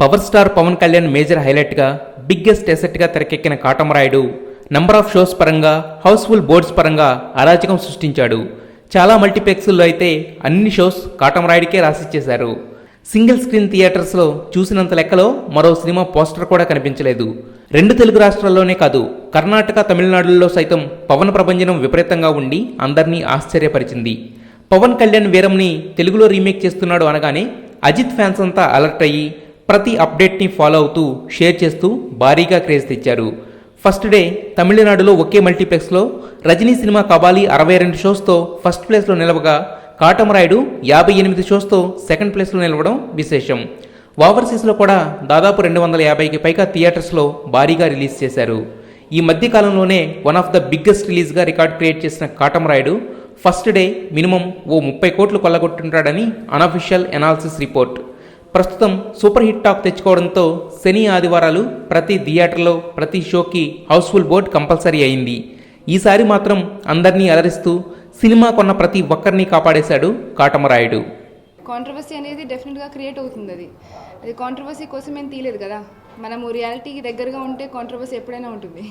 Power star Pawan Kalyan major హైలైట్గా biggest ఎసెట్గా తెరకెక్కిన కాటమరాయుడు నంబర్ ఆఫ్ షోస్ పరంగా హౌస్ఫుల్ బోర్డ్స్ పరంగా అరాచకం సృష్టించాడు. చాలా మల్టీప్లెక్స్ల్లో అయితే అన్ని షోస్ కాటమరాయుడికే రాసిచ్చేశారు. సింగిల్ స్క్రీన్ థియేటర్స్లో చూసినంత లెక్కలో మరో సినిమా పోస్టర్ కూడా కనిపించలేదు. 2 తెలుగు రాష్ట్రాల్లోనే కాదు, కర్ణాటక, తమిళనాడుల్లో సైతం పవన్ ప్రభంజనం విపరీతంగా ఉండి అందరినీ ఆశ్చర్యపరిచింది. పవన్ కళ్యాణ్ వీరంని తెలుగులో రీమేక్ చేస్తున్నాడు అనగానే అజిత్ ఫ్యాన్స్ అంతా అలర్ట్ అయ్యి ప్రతి అప్డేట్ని ఫాలో అవుతూ షేర్ చేస్తూ భారీగా క్రేజ్ తెచ్చారు. ఫస్ట్ డే తమిళనాడులో ఒకే మల్టీప్లెక్స్లో రజనీ సినిమా కబాలి 62 షోస్తో ఫస్ట్ ప్లేస్లో నిలవగా కాటమరాయుడు 58 షోస్తో సెకండ్ ప్లేస్లో నిలవడం విశేషం. ఓవర్సీస్లో కూడా దాదాపు 250కి పైగా థియేటర్స్లో భారీగా రిలీజ్ చేశారు. ఈ మధ్య కాలంలోనే వన్ ఆఫ్ ద బిగ్గెస్ట్ రిలీజ్గా రికార్డ్ క్రియేట్ చేసిన కాటమరాయుడు ఫస్ట్ డే మినిమం ఓ 30 కోట్లు కొల్లగొట్టుంటాడని అనఫిషియల్ ఎనాలిసిస్ రిపోర్ట్. ప్రస్తుతం సూపర్ హిట్ టాక్ తెచ్చుకోవడంతో శని ఆదివారాలు ప్రతి థియేటర్లో ప్రతి షోకి హౌస్ఫుల్ బోర్డ్ కంపల్సరీ అయింది. ఈసారి మాత్రం అందరినీ అలరిస్తూ సినిమా కొన్న ప్రతి ఒక్కరిని కాపాడేశాడు కాటమరాయుడు. కాంట్రవర్సీ అనేది డెఫినెట్గా క్రియేట్ అవుతుంది. అది కాంట్రవర్సీ కోసం ఏం తీయలేదు కదా. మనము రియాలిటీకి దగ్గరగా ఉంటే కాంట్రవర్సీ ఎప్పుడైనా ఉంటుంది.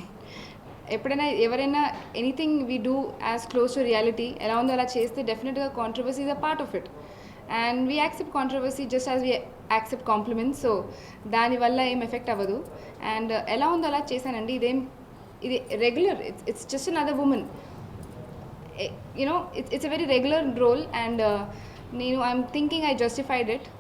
ఎప్పుడైనా ఎవరైనా anything we do as close to reality ఎలా ఉందో అలా చేస్తే డెఫినెట్గా controversy is a part of it. And we accept controversy just as we accept compliments. So దానివల్ల ఏం ఎఫెక్ట్ అవ్వదు. అండ్ ఎలా ఉందో అలా చేశానండి. ఇది regular, it's just another women. You know, it's a very regular role, and I'm thinking I justified it.